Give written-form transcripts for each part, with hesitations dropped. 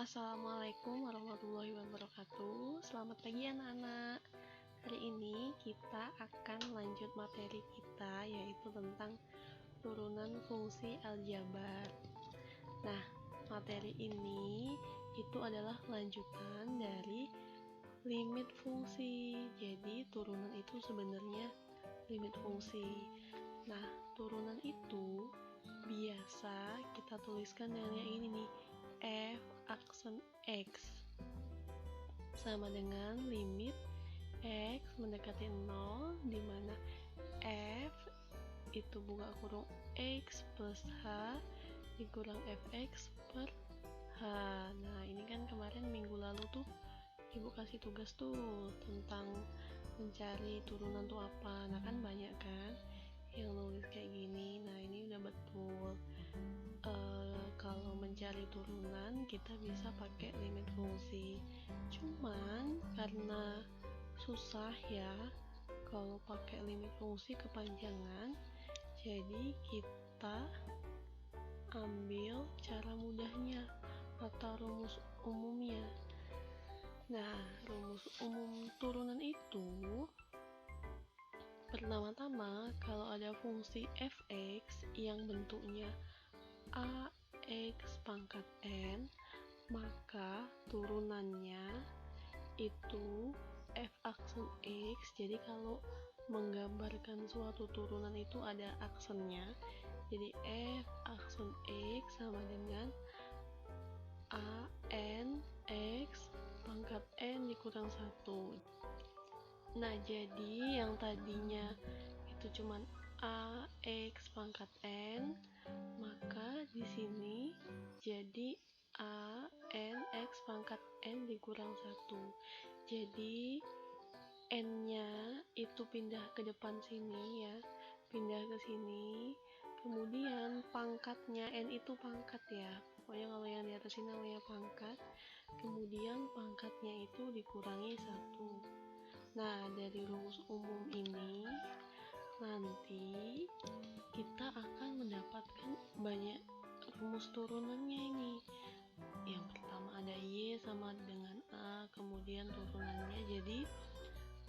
Assalamualaikum warahmatullahi wabarakatuh. Selamat pagi anak-anak. Hari ini kita akan lanjut materi kita, yaitu tentang turunan fungsi aljabar. Nah, materi ini itu adalah lanjutan dari limit fungsi. Jadi turunan itu sebenarnya limit fungsi. Nah, turunan itu biasa kita tuliskan dengan yang ini nih, f aksen x sama dengan limit x mendekati 0, di mana f itu buka kurung x plus h dikurang fx per h. Nah, ini kan kemarin minggu lalu tuh ibu kasih tugas tuh tentang mencari turunan tuh apa. Nah, kan banyak kan yang nulis kayak gini. Nah, ini udah betul. Kalau mencari turunan kita bisa pakai limit fungsi, cuman karena susah ya kalau pakai limit fungsi kepanjangan, jadi kita ambil cara mudahnya atau rumus umumnya. Nah, rumus umum turunan itu pertama-tama kalau ada fungsi fx yang bentuknya ax pangkat n, maka turunannya itu f aksen x. Jadi kalau menggambarkan suatu turunan itu ada aksennya, jadi f aksen x sama dengan a n x pangkat n dikurang 1. Nah, jadi yang tadinya itu cuman ax pangkat n, maka di sini jadi a n x pangkat n dikurang 1. Jadi n-nya itu pindah ke depan sini ya, pindah ke sini. Kemudian pangkatnya, n itu pangkat ya, pokoknya kalau yang di atas ini namanya pangkat. Kemudian pangkatnya itu dikurangi 1. Nah, dari rumus umum ini nanti kita akan mendapatkan banyak rumus turunannya ini. Yang pertama ada y sama dengan a, kemudian turunannya jadi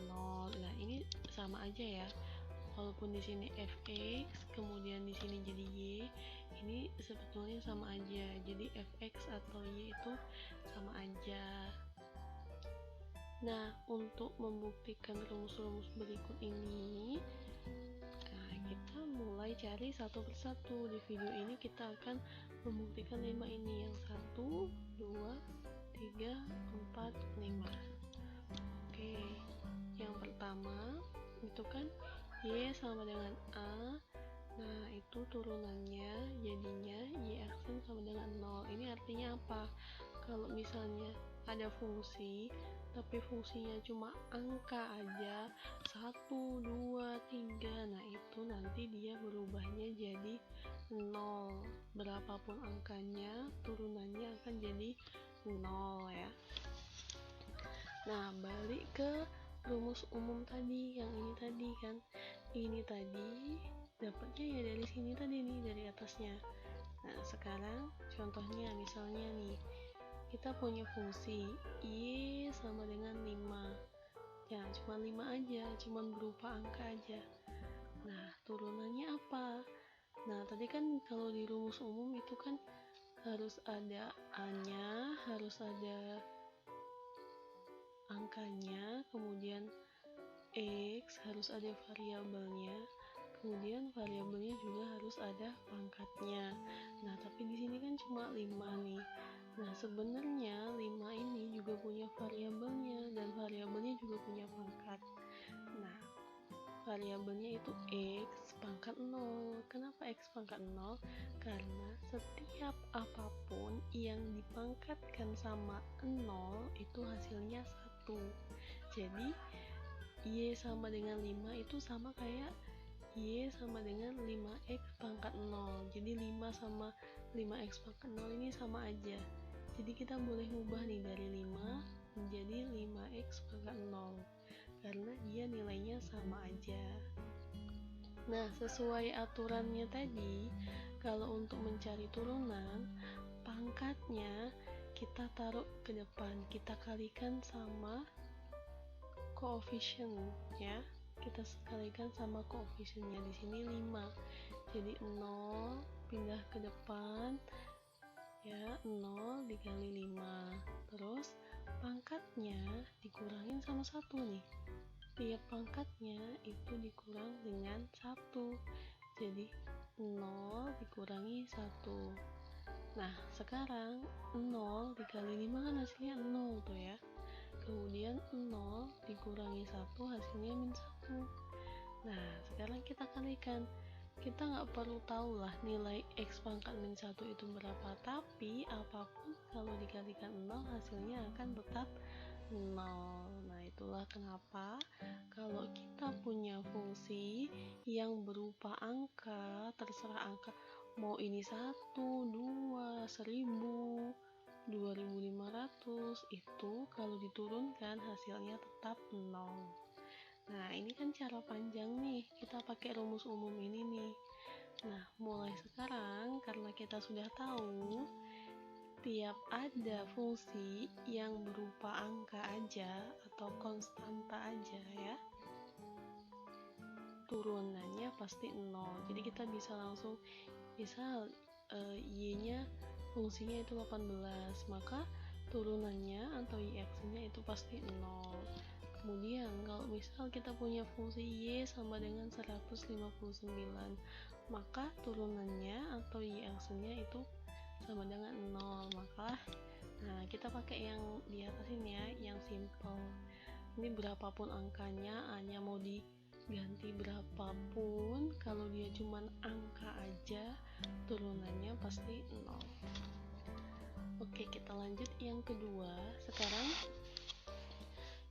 0. Nah, ini sama aja ya. Walaupun di sini fx, kemudian di sini jadi y, ini sebetulnya sama aja. Jadi fx atau y itu sama aja. Nah, untuk membuktikan rumus-rumus berikut ini, kita mulai cari satu persatu. Di video ini kita akan membuktikan 5 ini, yang 1, 2, 3, 4, 5. Oke, yang pertama itu kan y sama dengan a. Nah, itu turunannya jadinya y aksen sama dengan 0. Ini artinya apa? Kalau misalnya ada fungsi tapi fungsinya cuma angka aja, 1, 2, 3, nah itu nanti dia berubahnya jadi 0. Berapapun angkanya, turunannya akan jadi 0 ya. Nah, balik ke rumus umum tadi, yang ini tadi kan, ini tadi dapatnya ya dari sini tadi nih, dari atasnya. Nah, sekarang contohnya misalnya nih, kita punya fungsi y sama dengan 5 ya, cuma 5 aja, cuma berupa angka aja. Nah, turunannya apa? Nah, tadi kan kalau di rumus umum itu kan harus ada a-nya, harus ada angkanya, kemudian x harus ada variabelnya, kemudian variabelnya juga harus ada pangkatnya. Nah, tapi di sini kan cuma 5 nih. Nah, sebenarnya 5 ini juga punya variabelnya, dan variabelnya juga punya pangkat. Nah, variabelnya itu x pangkat 0. Kenapa x pangkat 0? Karena setiap apapun yang dipangkatkan sama 0 itu hasilnya 1. Jadi y sama dengan 5 itu sama kayak y sama dengan 5x pangkat 0. Jadi 5 sama 5x pangkat 0 ini sama aja. Jadi kita boleh ubah nih dari 5 menjadi 5x pangkat 0 karena dia nilainya sama aja. Nah, sesuai aturannya tadi, kalau untuk mencari turunan, pangkatnya kita taruh ke depan, kita kalikan sama koefisien ya. Kita kalikan sama koefisiennya, di sini 5. Jadi 0 pindah ke depan ya, 0 dikali 5. Terus pangkatnya dikurangin sama 1 nih. Tiap pangkatnya itu dikurang dengan 1. Jadi 0 dikurangi 1. Nah, sekarang 0 dikali 5 kan hasilnya 0 tuh ya. Kemudian 0 dikurangi 1 hasilnya min 1. Nah, sekarang kita kalikan. Kita nggak perlu tahu lah nilai X pangkat min 1 itu berapa, tapi apapun kalau dikalikan 0 hasilnya akan tetap 0. Nah, itulah kenapa kalau kita punya fungsi yang berupa angka, terserah angka, mau ini 1, 2, 1000, 2500, itu kalau diturunkan hasilnya tetap 0. Nah, ini kan cara panjang nih, kita pakai rumus umum ini nih. Nah, mulai sekarang karena kita sudah tahu tiap ada fungsi yang berupa angka aja atau konstanta aja ya, turunannya pasti 0. Jadi kita bisa langsung, misal y-nya fungsinya itu 18, maka turunannya atau y-nya itu pasti 0. Kemudian kalau misal kita punya fungsi y sama dengan 159, maka turunannya atau y-nya itu sama dengan 0. Maka nah, kita pakai yang di atas ini ya, yang simple. Ini berapapun angkanya, A-nya mau diganti berapapun, kalau dia cuman angka aja, turunannya pasti 0. Oke, kita lanjut yang kedua. Sekarang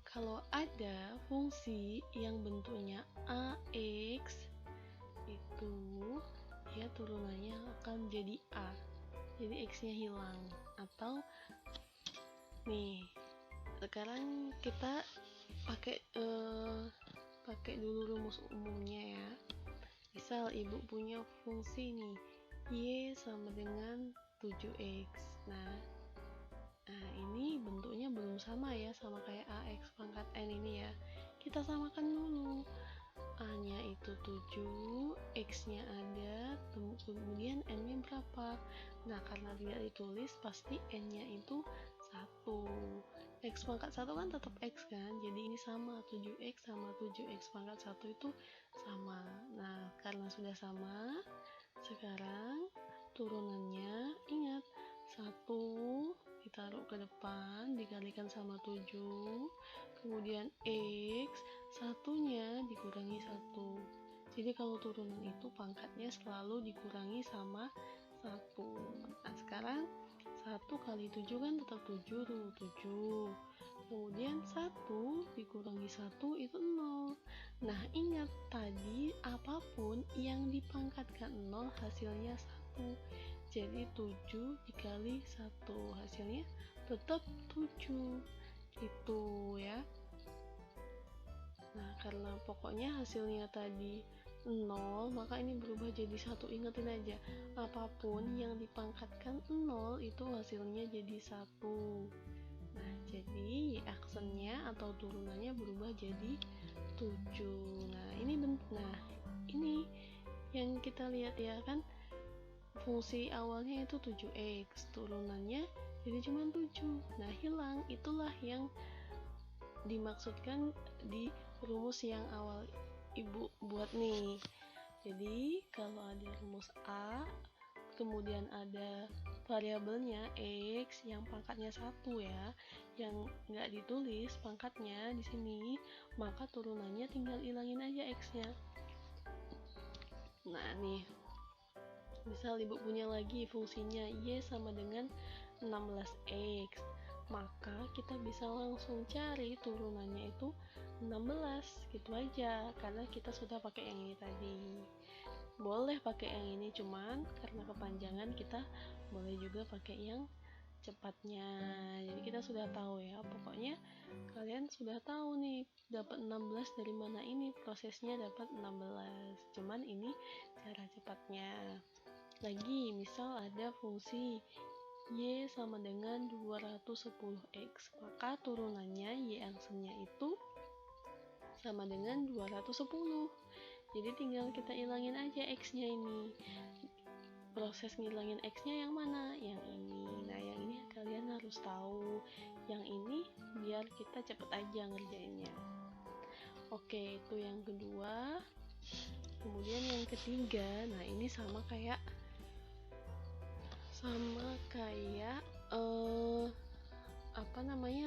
kalau ada fungsi yang bentuknya AX, itu ya turunannya akan jadi A, jadi X-nya hilang. Atau nih, sekarang kita pakai dulu rumus umumnya ya. Misal ibu punya fungsi nih, y sama dengan 7x. Nah, ini bentuknya belum sama ya, sama kayak ax pangkat n ini ya. Kita samakan dulu. A-nya itu 7, X-nya ada, kemudian N-nya berapa? Nah, karena tidak ditulis, pasti N-nya itu 1. X pangkat 1 kan tetap X kan, jadi ini sama, 7X sama 7X pangkat 1 itu sama. Nah, karena sudah sama, sekarang turunannya, ingat, 1 ditaruh ke depan, dikalikan sama 7, kemudian X, satunya dikurangi 1. Jadi kalau turunan itu pangkatnya selalu dikurangi sama 1. Nah, sekarang 1 kali 7 kan tetap 7 tuh, 7. Kemudian 1 dikurangi 1 itu 0. Nah, ingat tadi apapun yang dipangkatkan 0 hasilnya 1. Jadi 7 dikali 1 hasilnya tetap 7. Gitu ya. Nah, karena pokoknya hasilnya tadi 0, maka ini berubah jadi 1. Ingetin aja, apapun yang dipangkatkan 0 itu hasilnya jadi 1. Nah, jadi aksennya atau turunannya berubah jadi 7. Nah, ini yang kita lihat ya kan, fungsi awalnya itu 7x, turunannya jadi cuma 7. Nah, hilang. Itulah yang dimaksudkan di rumus yang awal ibu buat nih. Jadi kalau ada rumus A, kemudian ada variabelnya X yang pangkatnya 1 ya, yang nggak ditulis pangkatnya di sini, maka turunannya tinggal ilangin aja X-nya. Nah, nih, misal ibu punya lagi fungsinya Y sama dengan 16X, maka kita bisa langsung cari turunannya itu 16, gitu aja, karena kita sudah pakai yang ini tadi. Boleh pakai yang ini, cuman karena kepanjangan kita boleh juga pakai yang cepatnya. Jadi kita sudah tahu ya, pokoknya kalian sudah tahu nih dapat 16 dari mana, ini prosesnya dapat 16, cuman ini cara cepatnya. Lagi misal ada fungsi Y sama dengan 210X, maka turunannya Y aksennya itu sama dengan 210. Jadi tinggal kita ilangin aja X-nya ini. Proses ngilangin X-nya yang mana? Yang ini. Nah, yang ini kalian harus tahu. Yang ini biar kita cepet aja ngerjainnya. Oke, itu yang kedua. Kemudian yang ketiga, nah ini sama kayak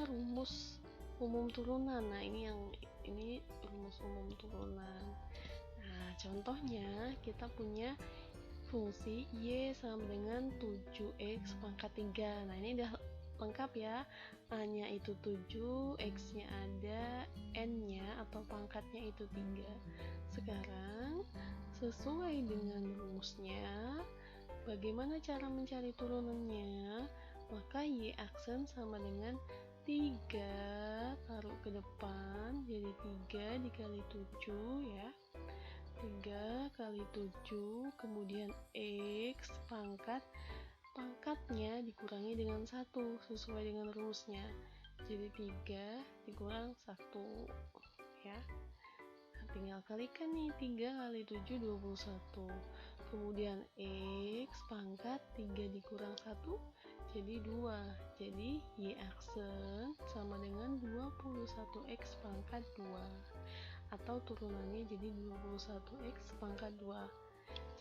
rumus umum turunan. Nah, ini rumus umum turunan. Nah, contohnya kita punya fungsi Y sama dengan 7X pangkat 3. Nah, ini udah lengkap ya. A-nya itu 7, X-nya ada, N-nya atau pangkatnya itu 3. Sekarang, sesuai dengan rumusnya, bagaimana cara mencari turunannya? Maka Y aksen sama dengan 3 taruh ke depan, jadi 3 dikali 7 ya. 3 kali 7, kemudian X pangkatnya dikurangi dengan 1 sesuai dengan rumusnya. Jadi 3 dikurang 1 ya. Nah, tinggal kalikan nih, 3 kali 7 21. Kemudian X pangkat 3 dikurang 1 jadi 2. Jadi Y aksen sama dengan 21X pangkat 2. Atau turunannya jadi 21X pangkat 2.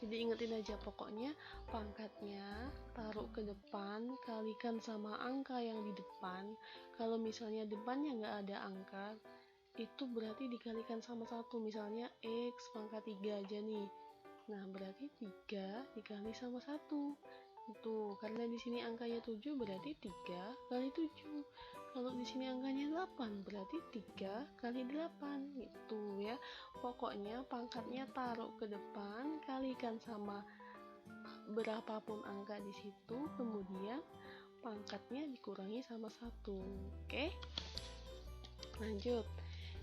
Jadi ingetin aja, pokoknya pangkatnya taruh ke depan, kalikan sama angka yang di depan. Kalau misalnya depannya nggak ada angka, itu berarti dikalikan sama 1. Misalnya X pangkat 3 aja nih. Nah, berarti 3 dikali sama 1. Itu karena di sini angkanya 7, berarti 3 kali 7. Kalau di sini angkanya 8, berarti 3 kali 8 gitu ya. Pokoknya pangkatnya taruh ke depan, kalikan sama berapapun angka di situ, kemudian pangkatnya dikurangi sama 1. Oke? Lanjut.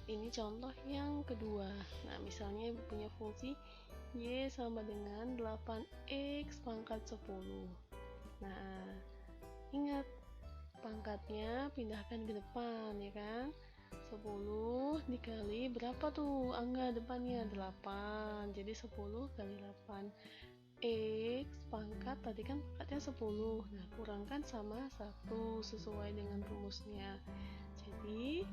Ini contoh yang kedua. Nah, misalnya punya fungsi Y sama dengan 8X pangkat 10. Nah, ingat pangkatnya pindahkan ke depan ya kan. 10 dikali berapa tuh angka depannya? 8. Jadi 10 kali 8. X pangkat tadi kan pangkatnya 10. Nah, kurangkan sama 1 sesuai dengan rumusnya. Jadi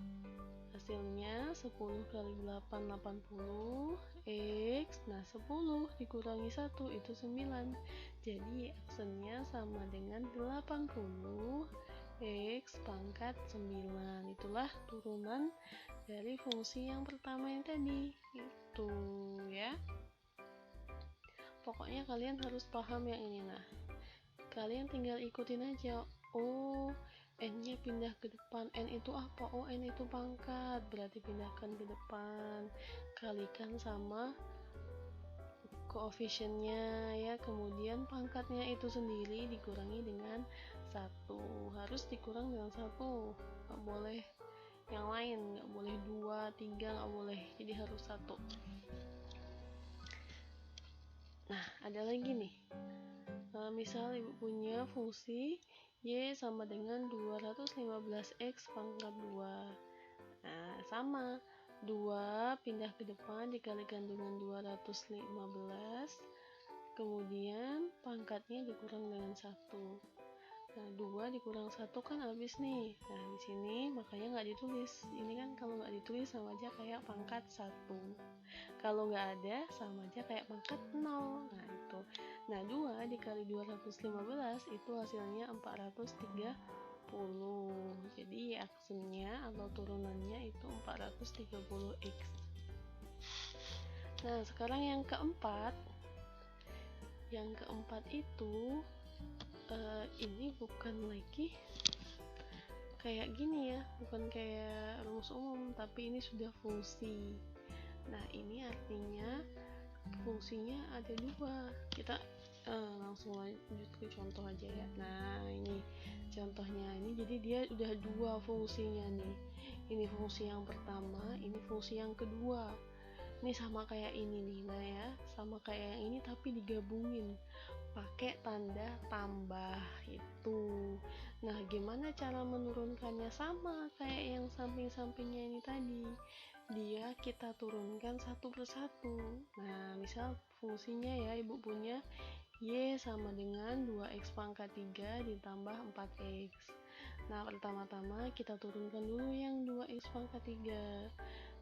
hasilnya 10 kali 8 80 X. Nah, 10 dikurangi 1 itu 9. Jadi aksennya sama dengan 80 X pangkat 9. Itulah turunan dari fungsi yang pertama yang tadi. Itu ya. Pokoknya kalian harus paham yang ini. Nah, kalian tinggal ikutin aja. Oh, N-nya pindah ke depan. N itu apa? Oh, N itu pangkat. Berarti pindahkan ke depan. Kalikan sama koefisiennya ya. Kemudian pangkatnya itu sendiri dikurangi dengan 1. Harus dikurang dengan 1. Nggak boleh yang lain. Nggak boleh 2, 3, nggak boleh. Jadi harus 1. Nah, ada lagi nih. Misal ibu punya fungsi Y sama dengan 215X pangkat 2. Nah, sama. 2 pindah ke depan dikalikan dengan 215. Kemudian pangkatnya dikurang dengan 1. Nah, 2 dikurang 1 kan habis nih. Nah, di sini makanya nggak ditulis. Ini kan kalau nggak ditulis sama aja kayak pangkat 1. Kalau nggak ada sama aja kayak pangkat 0. Nah, itu. Nah, 2 dikali 215 itu hasilnya 430. Jadi aksennya atau turunannya itu 430X. Nah, sekarang yang keempat. Yang keempat itu ini bukan lagi kayak gini ya, bukan kayak rumus umum, tapi ini sudah fungsi. Nah, ini artinya fungsinya ada 2. Kita langsung lanjut ke contoh aja ya. Nah, ini contohnya. Ini jadi dia udah 2 fungsinya nih. Ini fungsi yang pertama, ini fungsi yang kedua. Ini sama kayak ini nih. Nah ya, sama kayak yang ini tapi digabungin. pakai tanda tambah itu. Nah, gimana cara menurunkannya? Sama kayak yang samping-sampingnya ini tadi, dia kita turunkan satu persatu. Nah, misal fungsinya ya, ibu punya Y sama dengan 2x pangkat 3 ditambah 4x. Nah, pertama-tama kita turunkan dulu yang 2x pangkat 3.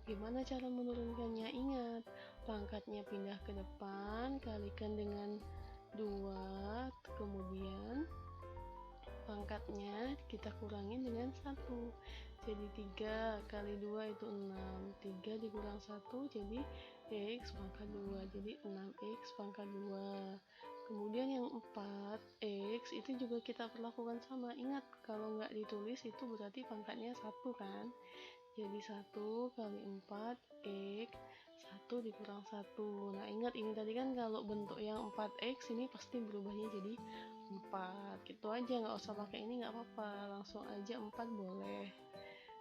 Gimana cara menurunkannya? Ingat, pangkatnya pindah ke depan, kalikan dengan 2, kemudian pangkatnya kita kurangin dengan 1, jadi 3 kali 2 itu 6, 3 dikurang 1 jadi x pangkat 2, jadi 6x pangkat 2. Kemudian yang 4x itu juga kita perlakukan sama. Ingat, kalau nggak ditulis itu berarti pangkatnya 1 kan, jadi 1 kali 4x, 1 dikurang 1. Nah, ingat ini tadi kan kalau bentuk yang 4x ini pasti berubahnya jadi 4. Gitu aja, nggak usah pakai ini, nggak apa-apa, langsung aja 4 boleh.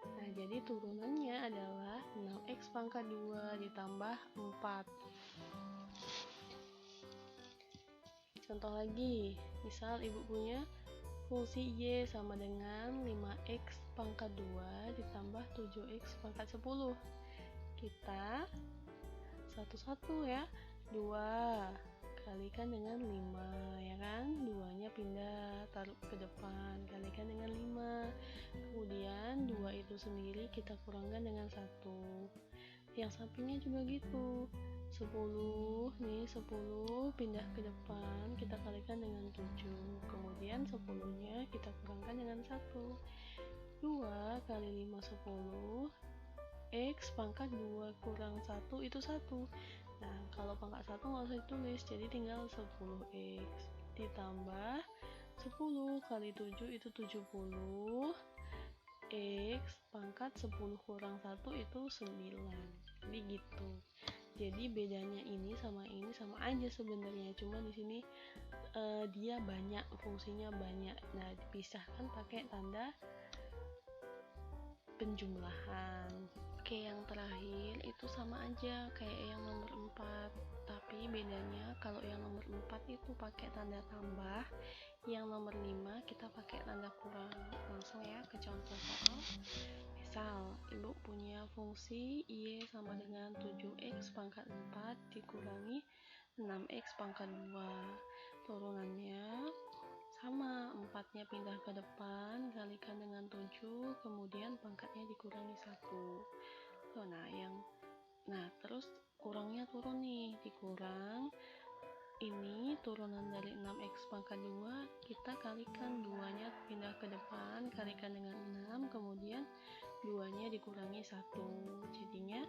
Nah, jadi turunannya adalah 6x pangkat 2 ditambah 4. Contoh lagi, misal ibu punya fungsi Y sama dengan 5x pangkat 2 ditambah 7x pangkat 10. Kita satu-satu ya, 2 kalikan dengan 5 ya kan, 2-nya pindah taruh ke depan, kalikan dengan 5. Kemudian 2 itu sendiri kita kurangkan dengan 1. Yang sampingnya juga gitu, 10 nih, 10 pindah ke depan, kita kalikan dengan 7. Kemudian 10-nya kita kurangkan dengan 1. 2 kali 5 10, x pangkat 2 kurang 1 itu 1. Nah, kalau pangkat 1 nggak usah ditulis, jadi tinggal 10x ditambah 10 kali 7 itu 70, x pangkat 10 kurang 1 itu 9. Jadi gitu. Jadi bedanya ini sama aja sebenarnya, cuma di sini dia banyak, fungsinya banyak. Nah, dipisahkan pakai tanda penjumlahan. Oke, yang terakhir itu sama aja kayak yang nomor 4, tapi bedanya kalau yang nomor 4 itu pakai tanda tambah, yang nomor 5 kita pakai tanda kurang. Langsung ya ke contoh soal. Misal, ibu punya fungsi Y sama dengan 7x pangkat 4 dikurangi 6x pangkat 2. Turunannya sama, 4-nya pindah ke depan, kalikan dengan 7, kemudian pangkatnya dikurangi 1. Terus kurangnya turun nih, dikurang. Ini turunan dari 6x pangkat 2, kita kalikan 2-nya pindah ke depan, kalikan dengan 6, kemudian 2-nya dikurangi 1, jadinya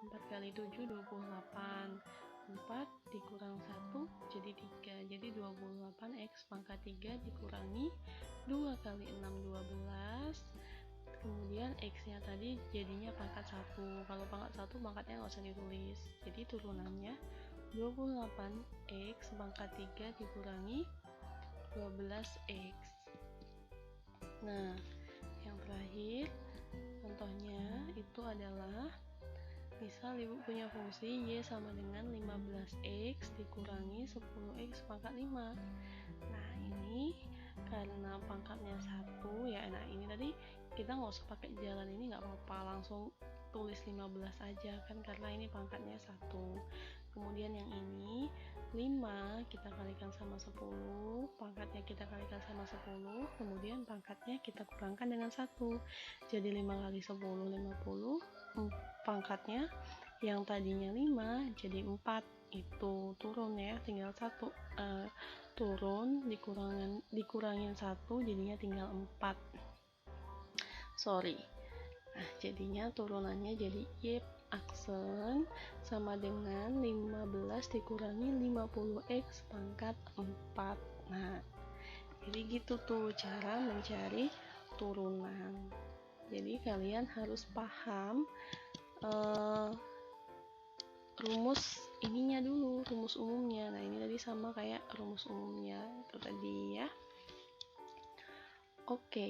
4 kali 7 28, 4 dikurang 1 jadi 3, jadi 28x pangkat 3 dikurangi 2 kali 6 12, kemudian x-nya tadi jadinya pangkat 1. Kalau pangkat 1 pangkatnya nggak usah ditulis, jadi turunannya 28x pangkat 3 dikurangi 12x. Nah, yang terakhir contohnya itu adalah misal ibu punya fungsi Y sama dengan 15x dikurangi 10x pangkat 5. Nah, ini karena pangkatnya 1 ya, nah ini tadi kita nggak usah pakai jalan ini, nggak apa-apa, langsung tulis 15 aja kan karena ini pangkatnya 1. Kemudian yang ini 5 kita kalikan sama 10, pangkatnya kita kalikan sama 10, kemudian pangkatnya kita kurangkan dengan 1, jadi 5 kali 10 50, pangkatnya yang tadinya 5 jadi 4, itu turun ya, tinggal 1, turun dikurangin 1 jadinya tinggal 4. Nah, jadinya turunannya jadi Y aksen sama dengan 15 dikurangi 50x pangkat 4. Nah, jadi gitu tuh cara mencari turunan. Jadi kalian harus paham rumus ininya dulu, rumus umumnya. Nah, ini tadi sama kayak rumus umumnya itu tadi ya. Oke,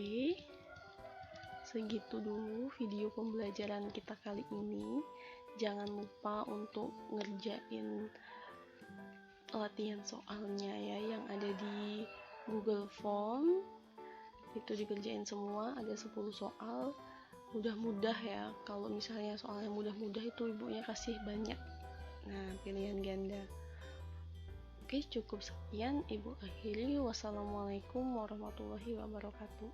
segitu dulu video pembelajaran kita kali ini. Jangan lupa untuk ngerjain latihan soalnya ya yang ada di Google Form, itu dikerjain semua, ada 10 soal, mudah-mudah ya. Kalau misalnya soalnya mudah-mudah itu ibunya kasih banyak, nah pilihan ganda. Oke, cukup sekian ibu akhiri. Wassalamualaikum warahmatullahi wabarakatuh.